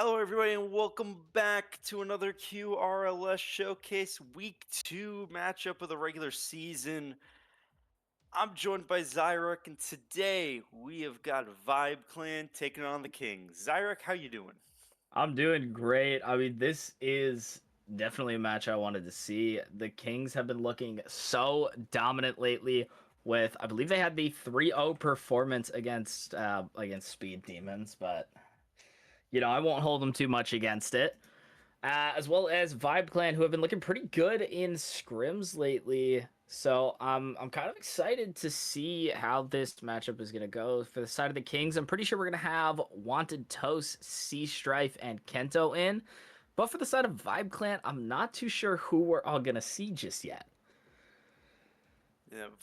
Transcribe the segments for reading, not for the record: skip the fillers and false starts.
Hello, everybody, and welcome back to another QRLS Showcase Week 2 matchup of the regular season. I'm joined by Zyrek, and today we have got Vibe Clan taking on the Kings. Zyrek, how you doing? I'm doing great. I mean, this is definitely a match I wanted to see. The Kings have been looking so dominant lately with I believe they had the 3-0 performance against Speed Demons, but I won't hold them too much against it. As well as Vibe Clan, who have been looking pretty good in scrims lately. So I'm kind of excited to see how this matchup is gonna go. For the side of the Kings, I'm pretty sure we're gonna have Wanted Toast, Sea Strife, and Kento in. But for the side of Vibe Clan, I'm not too sure who we're all gonna see just yet.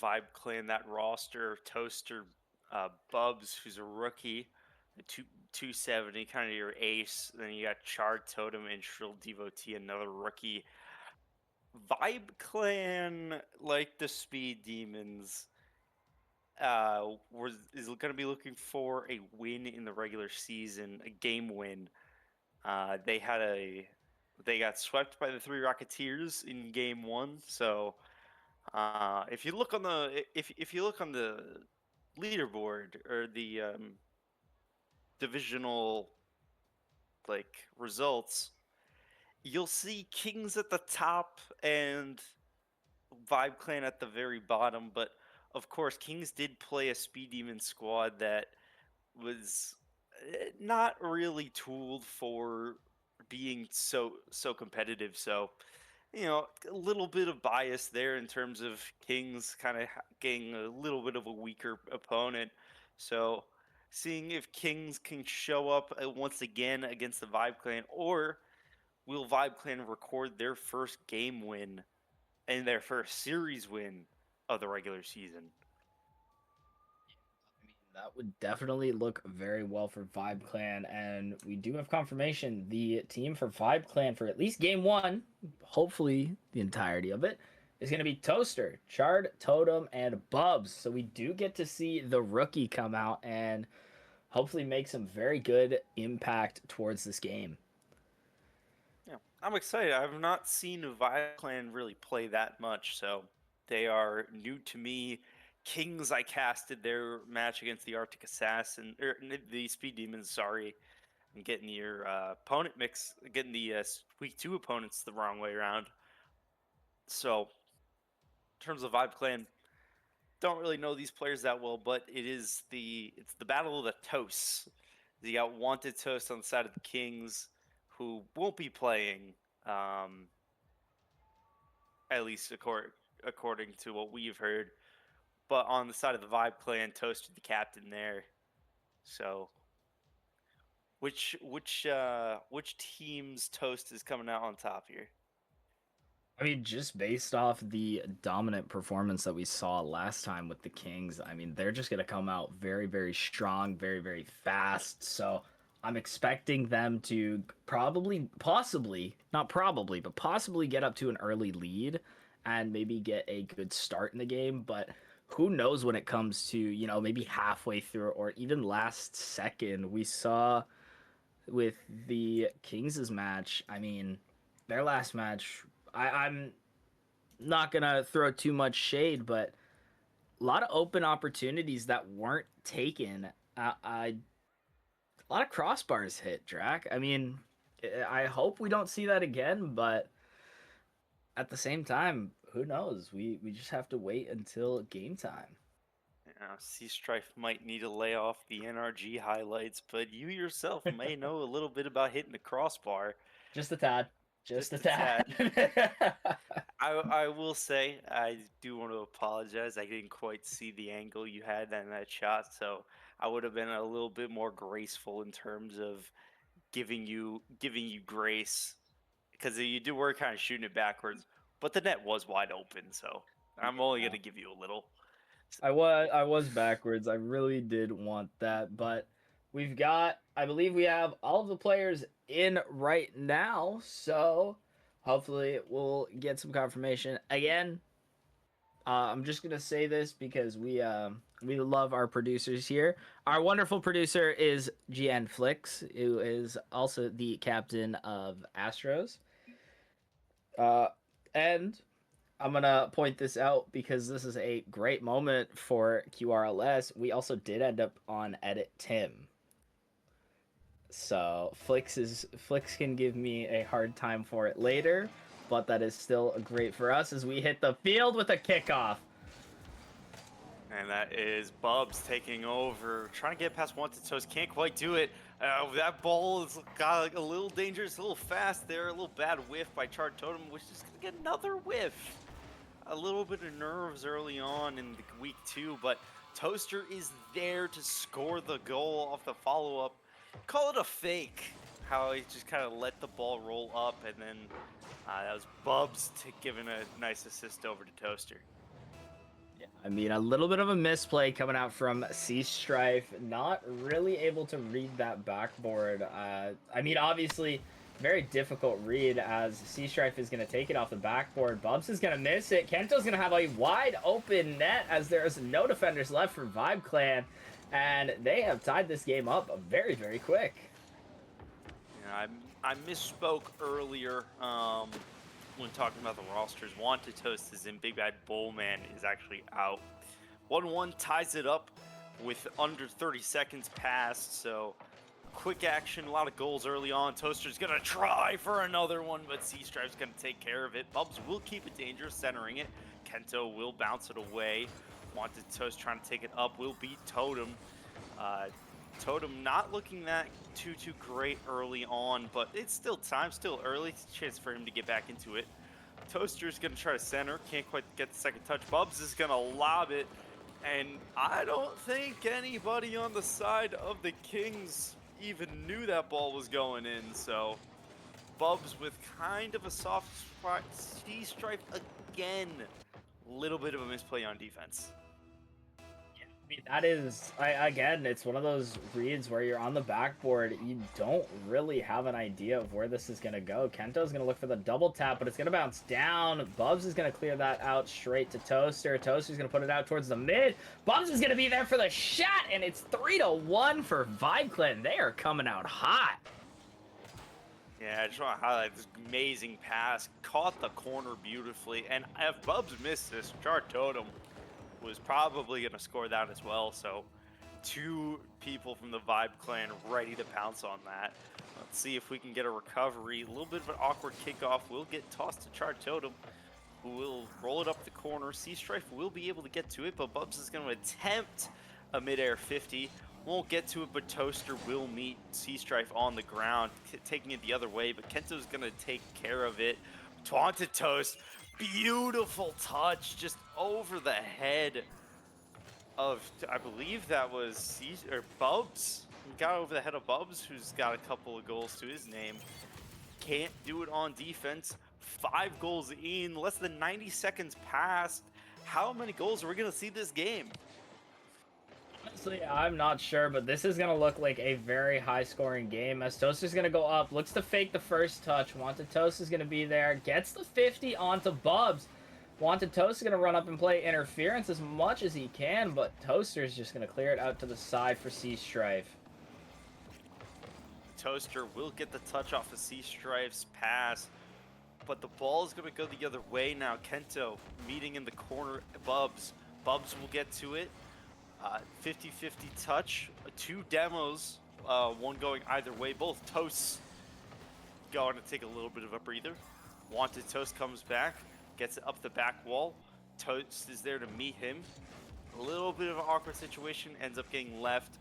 Vibe Clan, that roster, Toaster, Bubs, who's a rookie, the 270, kind of your ace. Then you got Char Totem and Shrill Devotee, another rookie. Vibe Clan, like the Speed Demons, is going to be looking for a win in the regular season, a game win. They got swept by the Three Rocketeers in game one. So if you look on the leaderboard or the divisional results, you'll see Kings at the top and Vibe Clan at the very bottom, but of course, Kings did play a Speed Demon squad that was not really tooled for being so competitive. So, a little bit of bias there in terms of Kings kind of getting a little bit of a weaker opponent. So, seeing if Kings can show up once again against the Vibe Clan, or will Vibe Clan record their first game win and their first series win of the regular season. I mean, that would definitely look very well for Vibe Clan, and we do have confirmation. The team for Vibe Clan for at least game one, hopefully the entirety of it, is going to be Toaster, Chard, Totem, and Bubs. So we do get to see the rookie come out and hopefully make some very good impact towards this game. Yeah, I'm excited. I've not seen Vibe Clan really play that much, so they are new to me. Kings, I casted their match against the Arctic Assassin, or the Speed Demons. Sorry, I'm getting your opponent mix, getting the week two opponents the wrong way around. So, in terms of Vibe Clan, don't really know these players that well, but it's the battle of the toasts. You got Wanted Toast on the side of the Kings, who won't be playing, at least according to what we've heard. But on the side of the Vibe Clan, Toasted the captain there. So, which team's Toast is coming out on top here? I mean, just based off the dominant performance that we saw last time with the Kings, I mean, they're just going to come out very, very strong, very, very fast. So I'm expecting them to possibly, not probably, but possibly get up to an early lead and maybe get a good start in the game. But who knows when it comes to, maybe halfway through or even last second. We saw with the Kings' match, I mean, their last match, I'm not gonna throw too much shade, but a lot of open opportunities that weren't taken. A lot of crossbars hit, Drac. I mean, I hope we don't see that again, but at the same time, who knows? We just have to wait until game time. Sea Strife might need to lay off the NRG highlights, but you yourself may know a little bit about hitting the crossbar. Just a tad. Just a Just a tad. tad. I will say I do want to apologize. I didn't quite see the angle you had in that shot, so I would have been a little bit more graceful in terms of giving you grace, because you were kind of shooting it backwards, but the net was wide open, so I'm only Yeah. gonna give you a little. I was backwards. I really did want that, but I believe we have all of the players in right now, so hopefully we'll get some confirmation. Again, I'm just gonna say this because We love our producers here. Our wonderful producer is GN Flix, who is also the captain of Astros. Uh, and I'm gonna point this out because this is a great moment for QRLS. We also did end up on Edit Tim, so Flix can give me a hard time for it later, but that is still great for us as we hit the field with a kickoff. And that is Bubs taking over, trying to get past Wanted Toast, can't quite do it. That ball has got like, a little dangerous, a little fast there, a little bad whiff by Chart Totem, which is going to get another whiff. A little bit of nerves early on in the week 2, but Toaster is there to score the goal off the follow-up. Call it a fake, how he just kind of let the ball roll up, and then that was Bubs giving a nice assist over to Toaster. Yeah, I mean, a little bit of a misplay coming out from Sea Strife, not really able to read that backboard. I mean, obviously, very difficult read as Sea Strife is going to take it off the backboard. Bubs is going to miss it. Kento's going to have a wide open net as there's no defenders left for Vibe Clan, and they have tied this game up very, very quick. Yeah, I misspoke earlier when talking about the rosters. Wanted Toast is in, Big Bad Bowman is actually out. 1-1 ties it up with under 30 seconds passed, so quick action, a lot of goals early on. Toaster's gonna try for another one, but Sea Strife's gonna take care of it. Bubs will keep it dangerous, centering it. Kento will bounce it away. Wanted Toast trying to take it up, will beat Totem. Totem not looking that too great early on, but it's still time, still early. It's a chance for him to get back into it. Toaster's gonna try to center, can't quite get the second touch. Bubs is gonna lob it, and I don't think anybody on the side of the Kings even knew that ball was going in, so Bubs with kind of a soft spot. Sea Strife again. Little bit of a misplay on defense. I mean, that is, again, it's one of those reads where you're on the backboard, you don't really have an idea of where this is going to go. Kento's going to look for the double tap, but it's going to bounce down. Bubs is going to clear that out straight to Toaster. Toaster's going to put it out towards the mid. Bubs is going to be there for the shot, and it's 3-1 for Vibe Clan. They are coming out hot. Yeah, I just want to highlight this amazing pass. Caught the corner beautifully, and if Bubs missed this, Chart Totem was probably going to score that as well, so 2 people from the Vibe Clan ready to pounce on that. Let's see if we can get a recovery. A little bit of an awkward kickoff will get tossed to Chart Totem, who will roll it up the corner. Sea Strife will be able to get to it, but Bubs is going to attempt a midair 50. Won't get to it, but Toaster will meet Sea Strife on the ground, taking it the other way, but Kento's going to take care of it. Taunted Toast. Beautiful touch, just over the head of, I believe that was Bubs. He got over the head of Bubs, who's got a couple of goals to his name. Can't do it on defense. 5 goals in, less than 90 seconds passed. How many goals are we going to see this game? Honestly, I'm not sure, but this is going to look like a very high-scoring game as Toaster's going to go up, looks to fake the first touch. Wanted Toast is going to be there, gets the 50 onto Bubs. Wanted Toast is going to run up and play interference as much as he can, but Toaster's just going to clear it out to the side for Sea Strife. Toaster will get the touch off of Sea Strife's pass, but the ball is going to go the other way now. Kento meeting in the corner. Bubs will get to it. 50-50 touch, 2 demos, one going either way. Both Toasts going to take a little bit of a breather. Wanted Toast comes back, gets it up the back wall. Toast is there to meet him. A little bit of an awkward situation, ends up getting left.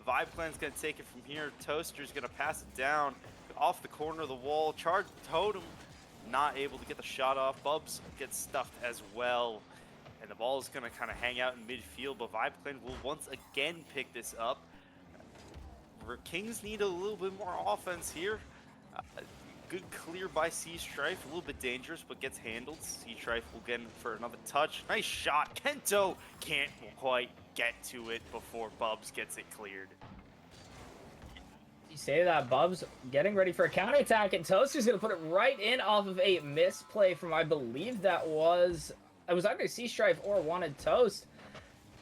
Vibe Clan's going to take it from here. Toaster's going to pass it down off the corner of the wall. Charge Totem, not able to get the shot off. Bubs gets stuffed as well. And the ball is going to kind of hang out in midfield, but Vibe Clan will once again pick this up. Kings need a little bit more offense here. Good clear by Sea Strife, a little bit dangerous, but gets handled. Sea Strife will get in for another touch. Nice shot. Kento can't quite get to it before Bubs gets it cleared. You say that, Bubs getting ready for a counterattack, and Toaster's going to put it right in off of a misplay from, I believe that was... It was either Sea Strife or Wanted Toast.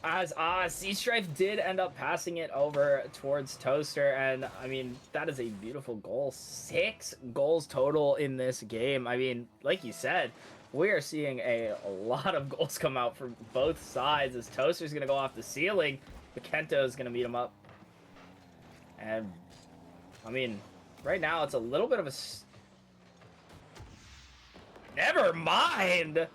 As Sea Strife did end up passing it over towards Toaster, and I mean that is a beautiful goal. 6 goals total in this game. I mean, like you said, we are seeing a lot of goals come out from both sides. As Toaster's gonna go off the ceiling, but Kento is gonna meet him up, and I mean, right now it's a little bit of a. Never mind.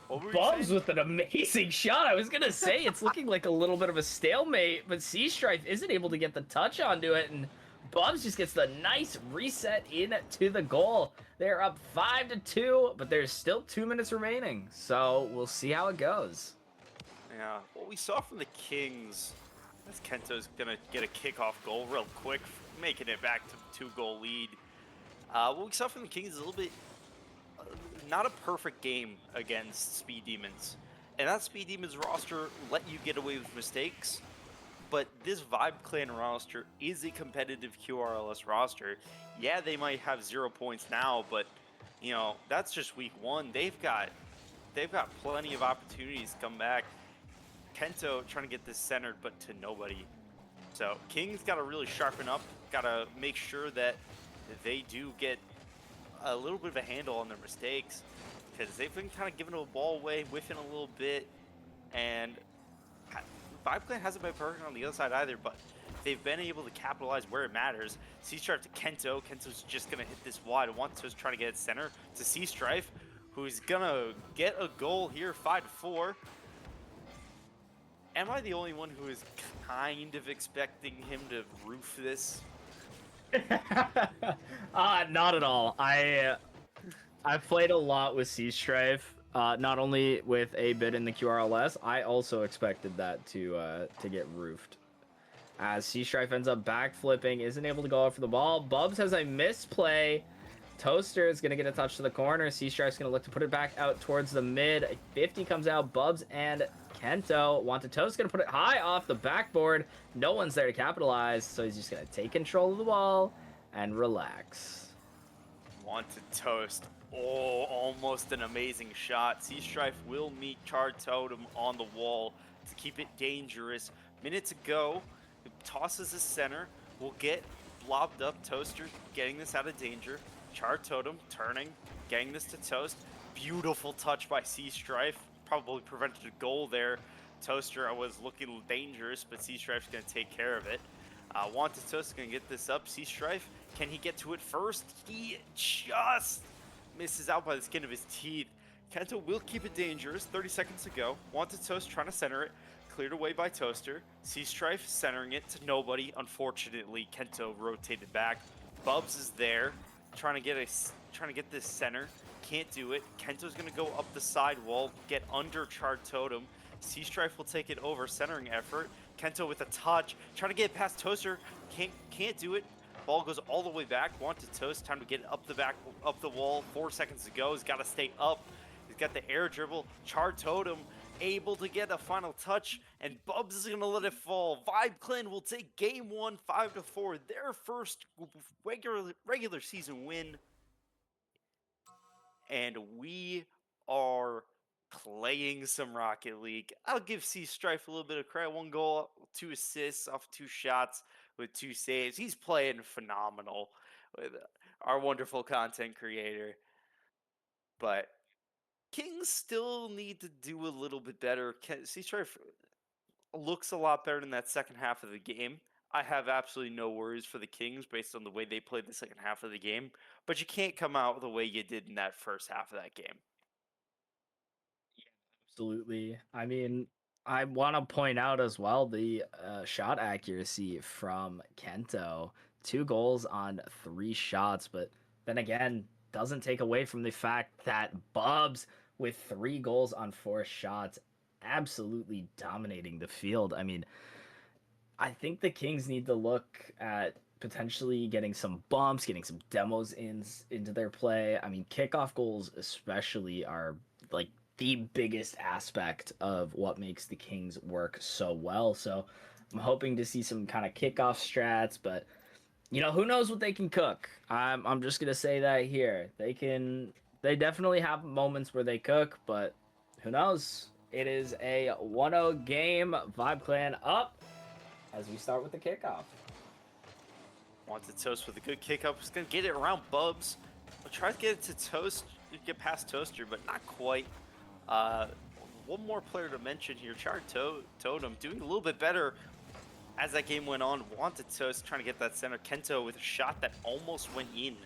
What were you Bubs saying? with an amazing shot. I was gonna say it's looking like a little bit of a stalemate, but Sea Strife isn't able to get the touch onto it, and Bubs just gets the nice reset in to the goal. They're up 5-2, but there's still 2 minutes remaining, so we'll see how it goes. Yeah, what we saw from the Kings, as Kento's gonna get a kickoff goal real quick, making it back to 2-goal lead. What we saw from the Kings is a little bit not a perfect game against Speed Demons. And that Speed Demons roster let you get away with mistakes, but this Vibe Clan roster is a competitive QRLS roster. Yeah, they might have 0 points now, but you know, that's just week 1. They've got plenty of opportunities to come back. Kento trying to get this centered, but to nobody. So King's got to really sharpen up, got to make sure that they do get a little bit of a handle on their mistakes, because they've been kind of giving the ball away, whiffing a little bit, and Vibe Clan hasn't been perfect on the other side either, but they've been able to capitalize where it matters. C-Strife to Kento. Kento's just going to hit this wide. Wanto's trying to get it center to C-Strife, who's going to get a goal here, 5-4. Am I the only one who is kind of expecting him to roof this? Not at all. I've played a lot with Sea Strife, not only with a bit in the QRLS. I also expected that to get roofed. As Sea Strife ends up backflipping, isn't able to go out for the ball. Bubs has a misplay. Toaster is going to get a touch to the corner. Sea Strife's going to look to put it back out towards the mid. A 50 comes out. Bubs and Kento. Toast going to put it high off the backboard. No one's there to capitalize, so he's just going to take control of the ball and relax. Wanted Toast. Oh, almost an amazing shot. Sea Strife will meet Char Totem on the wall to keep it dangerous. Minute to go. It tosses the center. Will get blobbed up. Toaster getting this out of danger. Char Totem turning, getting this to Toast. Beautiful touch by Sea Strife. Probably prevented a goal there. Toaster was looking dangerous, but Sea Strife's going to take care of it. Wanted Toast is going to get this up. Sea Strife, can he get to it first? He just misses out by the skin of his teeth. Kento will keep it dangerous. 30 seconds to go. Wanted Toast trying to center it. Cleared away by Toaster. Sea Strife centering it to nobody. Unfortunately, Kento rotated back. Bubs is there, trying to get this center. Can't do it. Kento's gonna go up the side wall, get under Char Totem. Sea Strife will take it over, centering effort. Kento with a touch, trying to get it past Toaster. Can't do it. Ball goes all the way back. Wanted Toast. Time to get it up the wall. 4 seconds to go. He's got to stay up. He's got the air dribble. Char Totem able to get a final touch, and Bubs is gonna let it fall. Vibe Clan will take game 1, 5-4, their first regular season win, and we are playing some Rocket League. I'll give Sea Strife a little bit of credit. 1 goal, 2 assists off 2 shots with 2 saves. He's playing phenomenal with our wonderful content creator. But Kings still need to do a little bit better. Sea Strife looks a lot better in that second half of the game. I have absolutely no worries for the Kings based on the way they played the second half of the game, but you can't come out the way you did in that first half of that game. Absolutely. I mean, I want to point out as well the shot accuracy from Kento. 2 goals on 3 shots, but then again, doesn't take away from the fact that Bubs with 3 goals on 4 shots, absolutely dominating the field. I mean, I think the Kings need to look at potentially getting some bumps, getting some demos into their play. I mean, kickoff goals especially are like the biggest aspect of what makes the Kings work so well. So I'm hoping to see some kind of kickoff strats, but who knows what they can cook. I'm just gonna say that here. They definitely have moments where they cook, but who knows? It is a 1-0 game. Vibe Clan up as we start with the kickoff. Wanted Toast with a good kick up. He's going to get it around Bubs. We'll try to get it to Toast, get past Toaster, but not quite. Uh, One more player to mention here, Totem, doing a little bit better as that game went on. Wanted Toast trying to get that center. Kento with a shot that almost went in.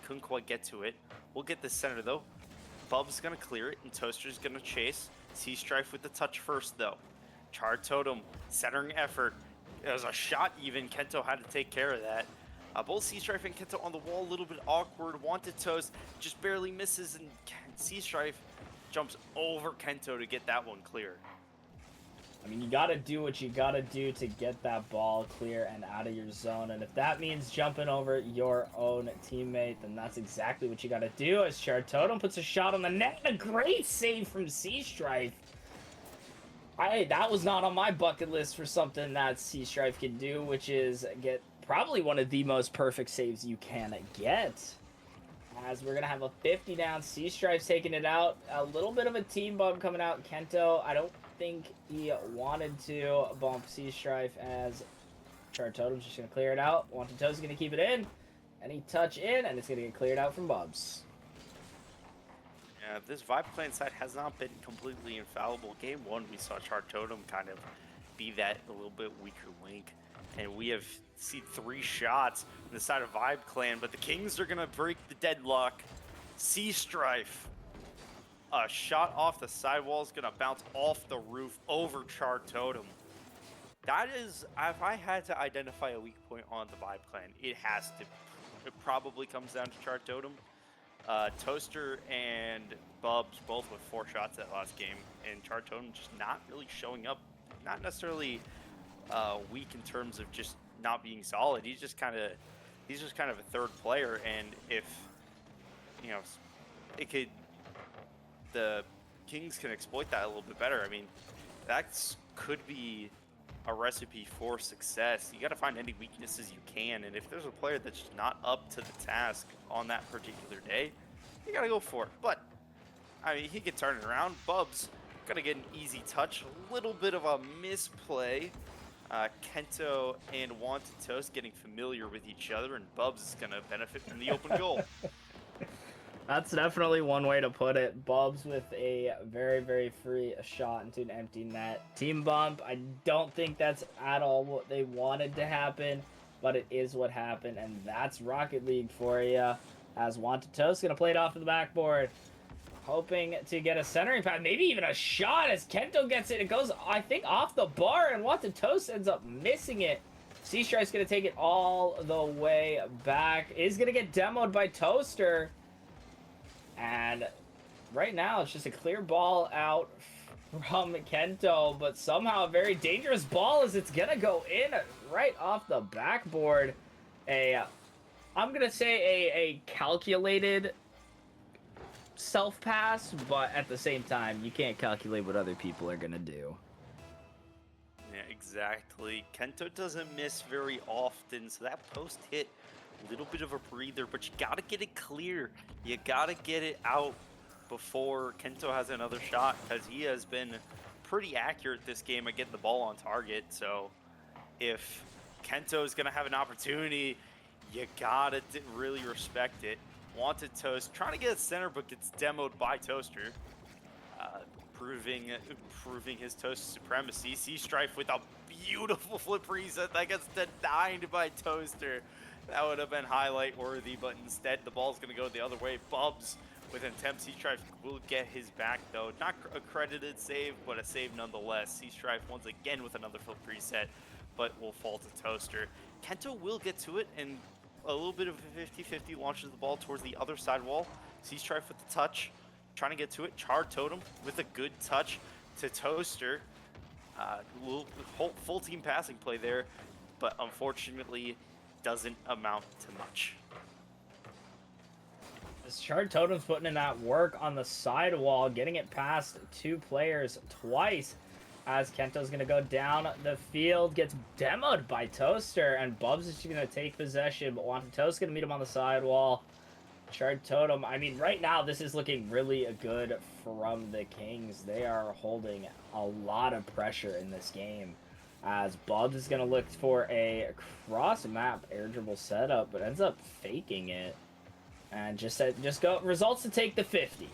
Couldn't quite get to it. We'll get the center though. Bub's going to clear it, and Toaster's going to chase. Sea-Strife with the touch first though. Charred Totem, centering effort. It was a shot even. Kento had to take care of that. Both Sea-Strife and Kento on the wall, a little bit awkward. Wanted Toast just barely misses, and Sea-Strife jumps over Kento to get that one clear. I mean, you gotta do what you gotta do to get that ball clear and out of your zone. And if that means jumping over your own teammate, then that's exactly what you gotta do. As Charred Totem puts a shot on the net. A great save from Sea-Strife. That was not on my bucket list for something that Sea-Strife can do, which is get probably one of the most perfect saves you can get. As we're going to have a 50 down, Sea-Strife's taking it out. A little bit of a team bump coming out. Kento, I don't think he wanted to bump Sea-Strife, as Charred Totem's just going to clear it out. Wanted Toast is going to keep it in. Any touch in, and it's going to get cleared out from Bubs. This Vibe Clan side has not been completely infallible. Game 1, we saw Charred Totem kind of be that a little bit weaker link. And we have seen 3 shots on the side of Vibe Clan, but the Kings are going to break the deadlock. Sea-Strife. A shot off the sidewall is going to bounce off the roof over Charred Totem. That is, if I had to identify a weak point on the Vibe Clan, it probably comes down to Charred Totem. Toaster and Bubs both with 4 shots that last game, and Charred Totem just not really showing up. Not necessarily weak in terms of just not being solid. He's just kind of a third player, and if the Kings can exploit that a little bit better. I mean, that could be a recipe for success. You got to find any weaknesses you can, and if there's a player that's just not up to the task on that particular day, you got to go for it. But I mean, he can turn it around. Bubs gonna get an easy touch, a little bit of a misplay. Kento and Wanted Toast getting familiar with each other, and Bubs is gonna benefit from the open goal. That's definitely one way to put it. Bubs with a very, very free shot into an empty net. Team bump, I don't think that's at all what they wanted to happen, but it is what happened, and that's Rocket League for you. As Wanted Toast going to play it off of the backboard, hoping to get a centering pass, maybe even a shot as Kento gets it. It goes, I think, off the bar, and Wanted Toast ends up missing it. Sea-Strike's going to take it all the way back. Is going to get demoed by Toaster. And right now, it's just a clear ball out from Kento, but somehow a very dangerous ball as it's going to go in right off the backboard. I'm going to say a calculated self-pass, but at the same time, you can't calculate what other people are going to do. Yeah, exactly. Kento doesn't miss very often, so that post hit a little bit of a breather, but you gotta get it clear. You gotta get it out before Kento has another shot, because he has been pretty accurate this game at getting the ball on target. So if Kento is gonna have an opportunity, you gotta really respect it. Wanted Toast trying to get a center, but gets demoed by Toaster, proving his Toast supremacy. Sea-Strife with a beautiful flip reset that gets denied by Toaster. That would have been highlight worthy, but instead the ball's going to go the other way. Bubs with an attempt. Sea-Strife will get his back though. Not a credited save, but a save nonetheless. Sea-Strife once again with another flip reset, but will fall to Toaster. Kento will get to it, and a little bit of a 50-50 launches the ball towards the other side wall. Sea-Strife with the touch, trying to get to it. Charred Totem with a good touch to Toaster. Full team passing play there, but unfortunately doesn't amount to much. This Charred Totem's putting in that work on the sidewall, getting it past 2 players twice. As Kento's going to go down the field, gets demoed by Toaster, and Bubs is going to take possession, but Wanted Toast going to meet him on the sidewall. Shard Totem. I mean, right now this is looking really good from the Kings. They are holding a lot of pressure in this game. As Bubs is going to look for a cross-map air dribble setup, but ends up faking it. And just go results to take the 50.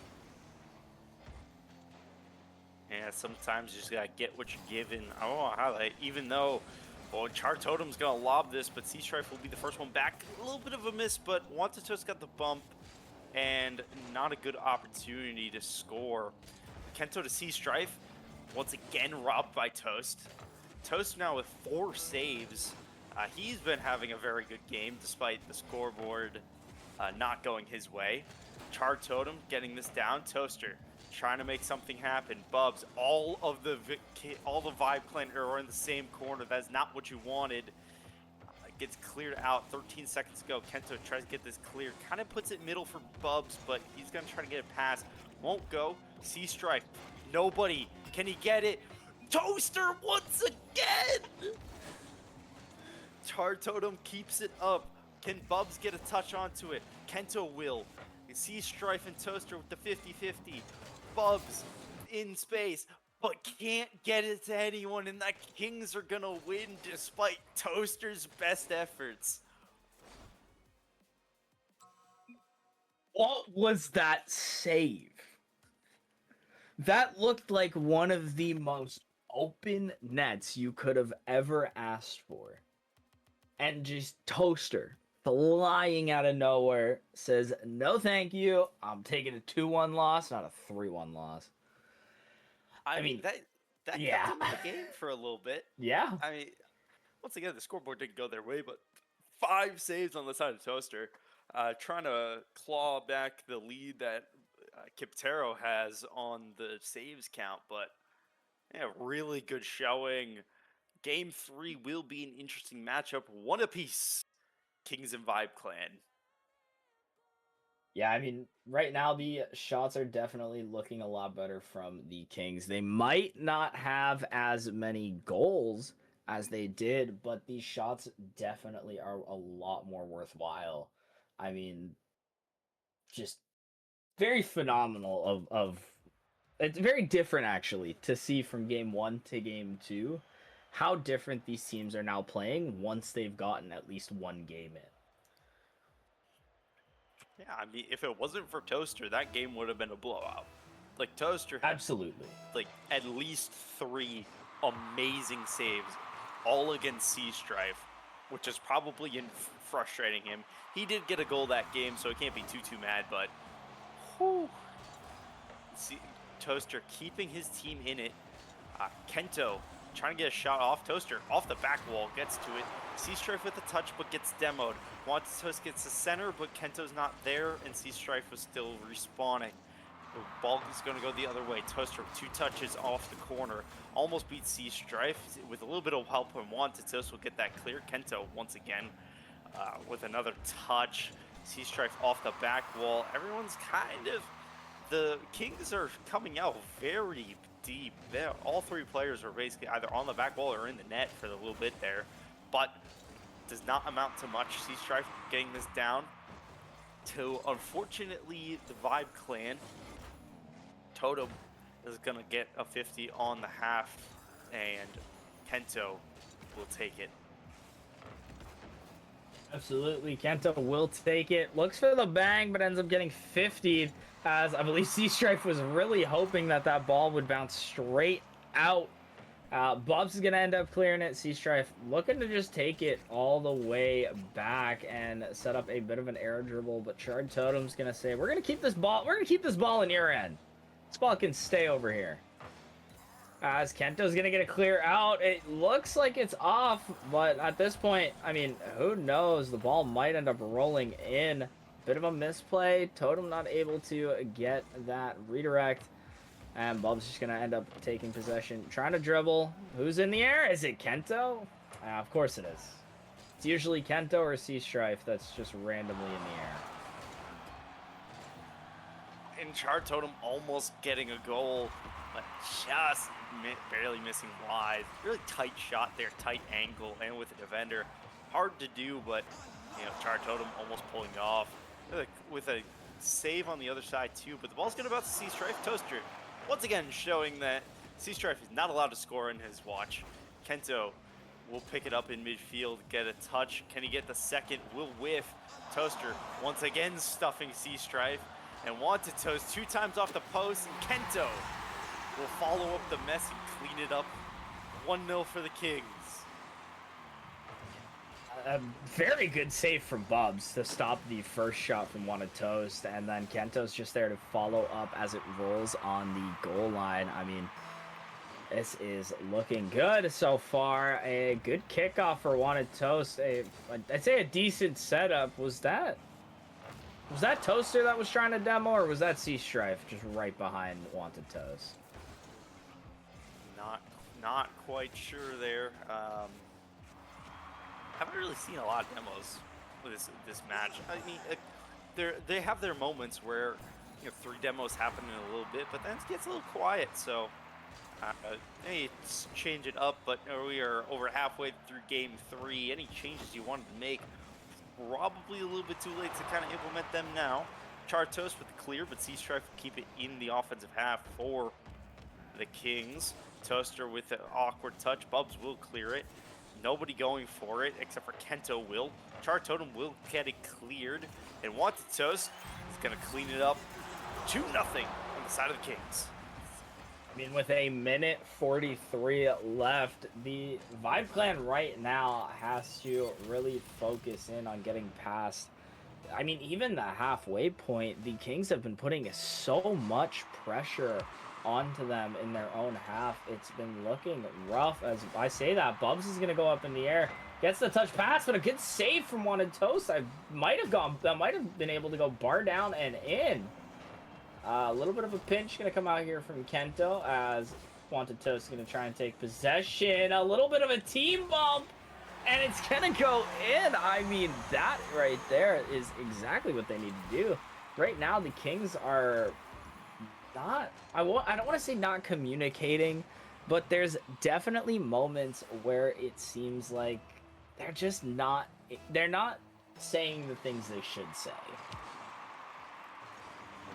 Yeah, sometimes you just gotta get what you're given. I don't know how, like, even though, well, Char Totem's gonna lob this, but Sea Strife will be the first one back. A little bit of a miss, but Wantatos got the bump, and not a good opportunity to score. Kento to Sea Strife, once again robbed by Toast. Toast now with 4 saves. He's been having a very good game despite the scoreboard not going his way. Char Totem getting this down. Toaster trying to make something happen. Bubs, all the Vibe Clan are in the same corner. That's not what you wanted. Gets cleared out. 13 seconds to go. Kento tries to get this clear. Kind of puts it middle for Bubs, but he's going to try to get it past. Won't go. Sea Strife. Nobody. Can he get it? Toaster once again! Char Totem keeps it up. Can Bubs get a touch onto it? Kento will. Sea Strife and Toaster with the 50-50. Bubs in space, but can't get it to anyone, and the Kings are gonna win despite Toaster's best efforts. What was that save? That looked like one of the most open nets you could have ever asked for. And just Toaster, flying out of nowhere, says, no thank you, I'm taking a 2-1 loss, not a 3-1 loss. I mean, that yeah. kept him in the game for a little bit. Yeah. I mean, once again, the scoreboard didn't go their way, but 5 saves on the side of Toaster. Trying to claw back the lead that Kiptero has on the saves count, but yeah, really good showing. Game 3 will be an interesting matchup. 1 apiece. Kings and Vibe Clan. Yeah, I mean, right now the shots are definitely looking a lot better from the Kings. They might not have as many goals as they did, but these shots definitely are a lot more worthwhile. I mean, just very phenomenal of it's very different actually to see from game 1 to game 2 how different these teams are now playing once they've gotten at least one game in. Yeah, I mean, if it wasn't for Toaster, that game would have been a blowout. Like, Toaster had, Absolutely. like, at least 3 amazing saves, all against Sea Strife, which is probably frustrating him. He did get a goal that game, so he can't be too mad, but whew. See, Toaster keeping his team in it. Kento trying to get a shot off. Toaster off the back wall, gets to it. Sea Strife with a touch, but gets demoed. Wantatos gets the center, but Kento's not there, and Sea Strife was still respawning. The ball is going to go the other way. Toaster with 2 touches off the corner. Almost beats Sea Strife. With a little bit of help from Wantatos will get that clear. Kento once again with another touch. Sea Strife off the back wall. Everyone's kind of... The Kings are coming out very deep. All 3 players are basically either on the back wall or in the net for a little bit there, but does not amount to much. Sea Strife getting this down to, unfortunately, the Vibe Clan. Totem is going to get a 50 on the half, and Kento will take it. Absolutely, Kento will take it. Looks for the bang, but ends up getting 50, as I believe Sea Strife was really hoping that that ball would bounce straight out. Bob's is going to end up clearing it. Sea Strife looking to just take it all the way back and set up a bit of an air dribble, but Shard Totem's going to say, we're going to keep this ball in your end. This ball can stay over here. As Kento's going to get a clear out. It looks like it's off, but at this point, I mean, who knows? The ball might end up rolling in. Bit of a misplay. Totem not able to get that redirect. And Bub's just going to end up taking possession. Trying to dribble. Who's in the air? Is it Kento? Of course it is. It's usually Kento or Sea Strife that's just randomly in the air. And Char Totem almost getting a goal, but just barely missing wide. Really tight shot there, tight angle, and with the defender. Hard to do, but, you know, Char Totem almost pulling it off. with a save on the other side too. But the ball's going to bounce to Sea Strife. Toaster once again showing that Sea Strife is not allowed to score in his watch. Kento will pick it up in midfield, get a touch. Can he get the second? Will whiff. Toaster once again stuffing Sea Strife. And Wanted Toast 2 times off the post. And Kento will follow up the mess and clean it up. 1-0 for the Kings. A very good save from Bubs to stop the first shot from Wanted Toast, and then Kento's just there to follow up as it rolls on the goal line. I mean, this is looking good so far. A good kickoff for Wanted Toast. I'd say a decent setup. Was that Toaster that was trying to demo, or was that Sea Strife just right behind Wanted Toast? Not quite sure there. Haven't really seen a lot of demos with this match. I mean, they have their moments where 3 demos happen in a little bit, but then it gets a little quiet. So hey, change it up. But we are over halfway through game 3. Any changes you wanted to make? Probably a little bit too late to kind of implement them now. Chartos with the clear, but Sea Strife will keep it in the offensive half for the Kings. Toaster with an awkward touch. Bubs will clear it. Nobody going for it except for Kento will. Char Totem will get it cleared. And Wanted Toast is going to clean it up 2-0 on the side of the Kings. I mean, with a minute 43 left, the Vibe Clan right now has to really focus in on getting past. I mean, even the halfway point, the Kings have been putting so much pressure onto them in their own half. It's been looking rough. As I say that, Bubs is going to go up in the air, gets the touch pass, but a good save from Wanted Toast. That might have been able to go bar down and in. A little bit of a pinch going to come out here from Kento as Wanted Toast is going to try and take possession. A little bit of a team bump, and it's going to go in. I mean, that right there is exactly what they need to do. Right now, the Kings are not, I don't want to say not communicating, but there's definitely moments where it seems like they're not saying the things they should say.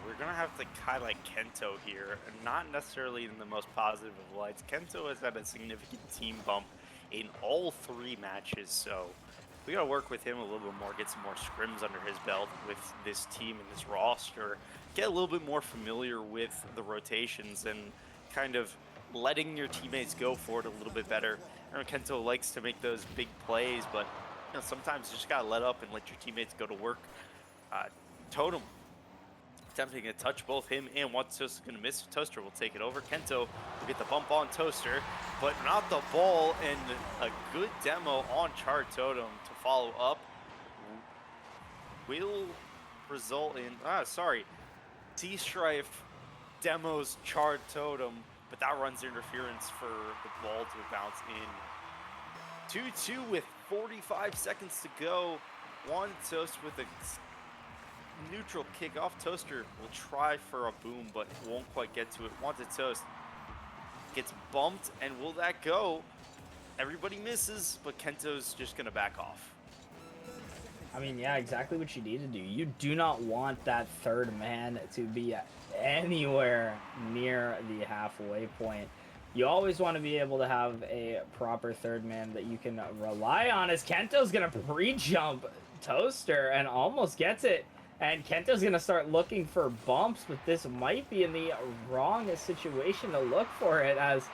We're going to have to highlight Kento here, and not necessarily in the most positive of lights. Kento has had a significant team bump in all 3 matches, so we got to work with him a little bit more, get some more scrims under his belt with this team and this roster, get a little bit more familiar with the rotations and kind of letting your teammates go for it a little bit better. I know Kento likes to make those big plays, but sometimes you just got to let up and let your teammates go to work. Totem attempting to touch both him and Wanted Toast is going to miss. Toaster will take it over. Kento will get the bump on Toaster, but not the ball, and a good demo on Char Totem to follow up will result in, Sea Strife demos Char Totem, but that runs interference for the ball to bounce in. 2-2 with 45 seconds to go. Wanted Toast with a neutral kickoff. Toaster will try for a boom, but won't quite get to it. Wanted Toast gets bumped, and will that go? Everybody misses, but Kento's just going to back off. I mean, yeah, exactly what you need to do. You do not want that third man to be anywhere near the halfway point. You always want to be able to have a proper third man that you can rely on, as Kento's going to pre-jump Toaster and almost gets it. And Kento's going to start looking for bumps, but this might be in the wrong situation to look for it, as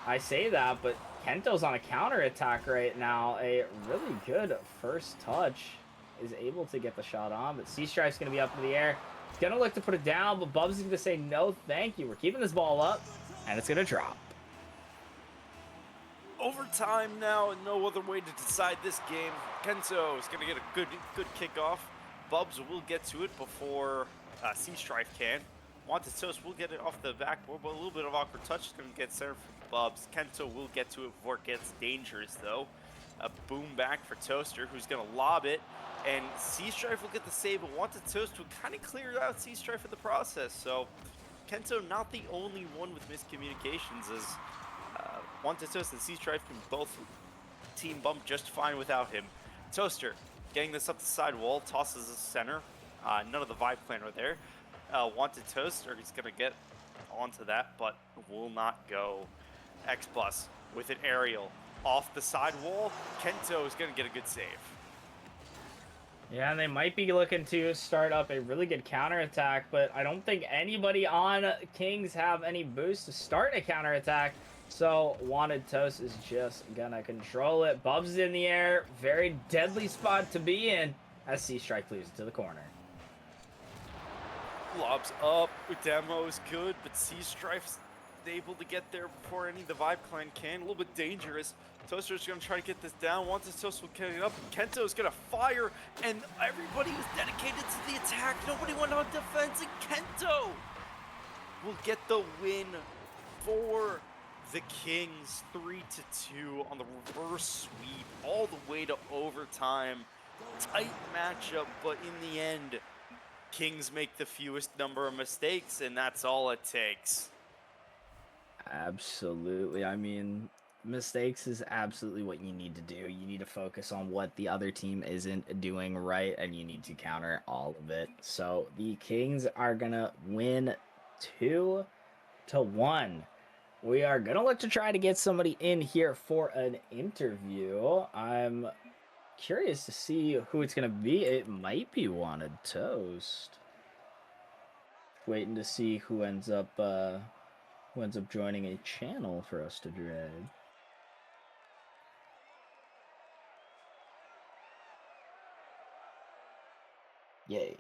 I say that, but Kento's on a counterattack right now. A really good first touch, is able to get the shot on, but Sea Strife's going to be up in the air. He's going to look to put it down, but Bubs is going to say, no, thank you. We're keeping this ball up, and it's going to drop. Overtime now, and no other way to decide this game. Kento is going to get a good kickoff. Bubs will get to it before Sea Strife can. Wanted Toast will get it off the backboard, but a little bit of awkward touch is going to get centered for Bubs. Kento will get to it before it gets dangerous, though. A boom back for Toaster, who's going to lob it, and Sea Strife will get the save, but Wanted Toast will kind of clear out Sea Strife in the process. So Kento not the only one with miscommunications, as Wanted Toast and Sea Strife can both team bump just fine without him. Toaster Getting this up the side wall, tosses the center. None of the Vibe Clan are there. Wanted Toast, or he's going to get onto that, but will not go. X Plus with an aerial off the side wall. Kento is going to get a good save. Yeah, and they might be looking to start up a really good counterattack, but I don't think anybody on Kings have any boost to start a counterattack. So Wanted Toast is just gonna control it. Bubs in the air, very deadly spot to be in as Sea Strike leaves it to the corner. Lobs up, demo is good, but Sea Strife's able to get there before any of the Vibe Clan can. A little bit dangerous. Toaster's gonna try to get this down. Once his Toast will get it up, Kento's gonna fire, and everybody was dedicated to the attack. Nobody went on defense, and Kento will get the win for the Kings, 3-2 on the reverse sweep, all the way to overtime. Tight matchup, but in the end, Kings make the fewest number of mistakes, and that's all it takes. Absolutely. I mean, mistakes is absolutely what you need to do. You need to focus on what the other team isn't doing right, and you need to counter all of it. So the Kings are gonna win 2-1. We are gonna look to try to get somebody in here for an interview. I'm curious to see who it's gonna be. It might be Wanted Toast. Waiting to see who ends up joining a channel for us to drag. Yay.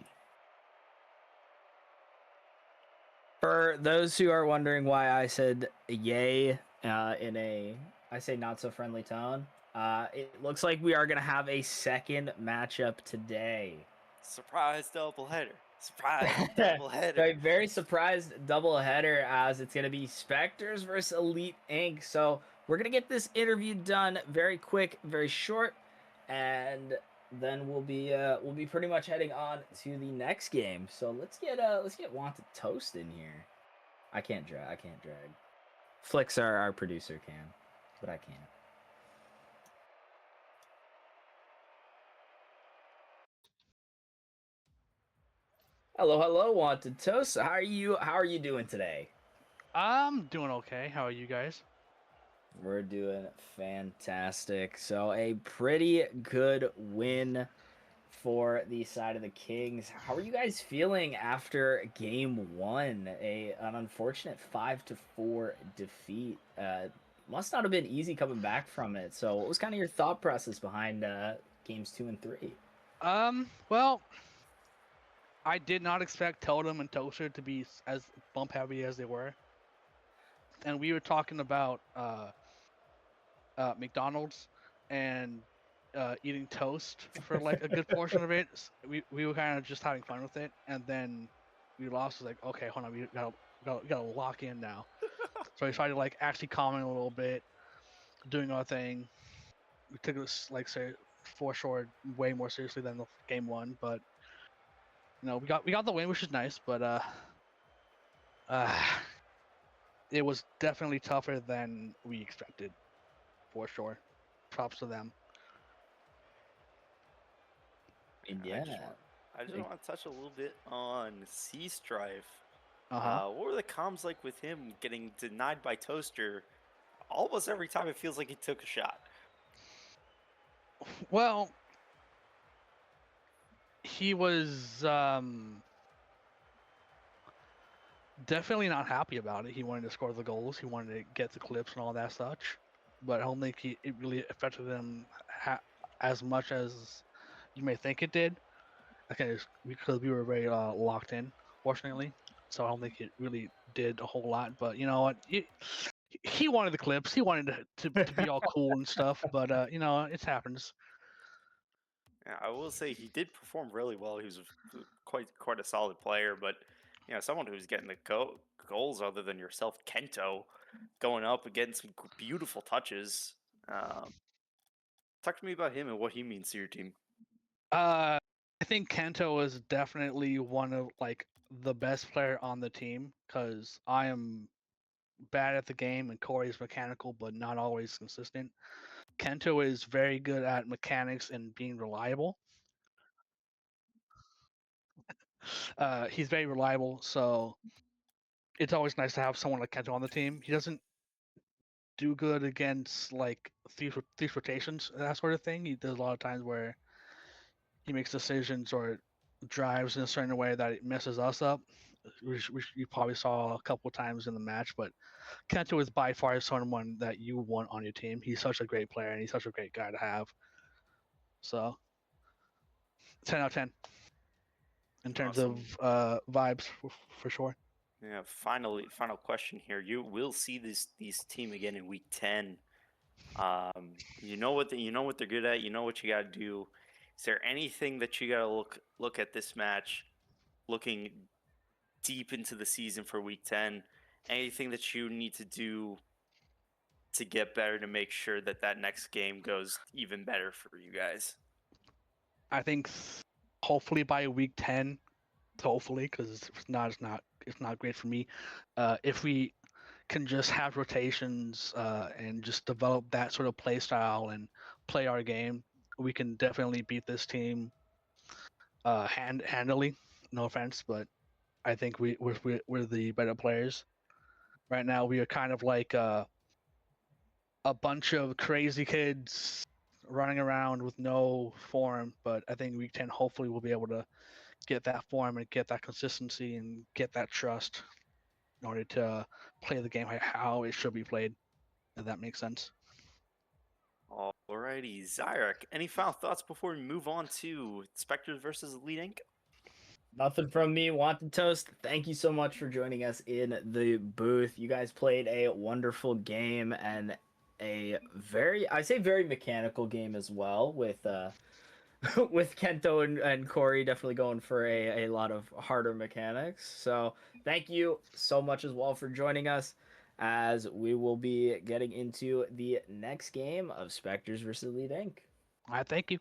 For those who are wondering why I said yay in a, I say not so friendly tone, it looks like we are going to have a second matchup today. Surprise doubleheader. Surprise doubleheader. A very surprised doubleheader as it's going to be Spectres versus Elite Inc. So we're going to get this interview done very quick, very short, and then we'll be pretty much heading on to the next game. So let's get Wanted Toast in here. I can't drag. Flicks our producer can, but I can't. Hello, Wanted Toast. How are you doing today? I'm doing okay. How are you guys? We're doing fantastic. So a pretty good win for the side of the Kings. How are you guys feeling after game one? An unfortunate 5-4 defeat. Must not have been easy coming back from it. So what was kind of your thought process behind games 2 and 3? Well, I did not expect Totem and Toaster to be as bump heavy as they were. And we were talking about McDonald's and eating toast for like a good portion of it. We were kind of just having fun with it, and then we lost. Like, okay, hold on, we gotta lock in now. So we tried to like actually comment a little bit, doing our thing. We took this like say for sure way more seriously than the game one, but we got the win, which is nice, but uh, it was definitely tougher than we expected, for sure. Props to them. Yeah. I just want to touch a little bit on Sea Strife. Uh-huh. What were the comms like with him getting denied by Toaster almost every time it feels like he took a shot? Well, he was definitely not happy about it. He wanted to score the goals. He wanted to get the clips and all that such. But I don't think it really affected him as much as you may think it did. Okay, because we were very locked in, fortunately. So I don't think it really did a whole lot. But you know what? He wanted the clips. He wanted to be all cool and stuff. But it happens. Yeah, I will say he did perform really well. He was quite a solid player, but someone who's getting the goals other than yourself, Kento, going up and getting some beautiful touches. Talk to me about him and what he means to your team. I think Kento is definitely one of like the best player on the team because I am bad at the game and Corey's mechanical but not always consistent. Kento is very good at mechanics and being reliable. He's very reliable, so it's always nice to have someone like Kento on the team. He doesn't do good against like thief rotations and that sort of thing. He does a lot of times where he makes decisions or drives in a certain way that it messes us up, which you probably saw a couple times in the match. But Kento is by far someone that you want on your team. He's such a great player and he's such a great guy to have. So 10 out of 10 in terms Awesome. of vibes for sure. Yeah. Final question here. You will see these team again in week 10. You know what they're good at. You know what you got to do. Is there anything that you got to look at this match, looking deep into the season for week 10? Anything that you need to do to get better to make sure that that next game goes even better for you guys? I think hopefully by week 10, hopefully, because it's not great for me. If we can just have rotations and just develop that sort of play style and play our game, we can definitely beat this team handily. No offense, but I think we're the better players right now. We are kind of like a bunch of crazy kids running around with no form, but I think week 10 hopefully we'll be able to get that form and get that consistency and get that trust in order to play the game how it should be played. If that makes sense. Alrighty, Zyrek. Any final thoughts before we move on to Spectres versus Elite Inc? Nothing from me. Wanted Toast, thank you so much for joining us in the booth. You guys played a wonderful game and a very mechanical game as well with with Kento and Corey definitely going for a lot of harder mechanics. So thank you so much as well for joining us as we will be getting into the next game of Spectres versus Elite Inc. All right, thank you.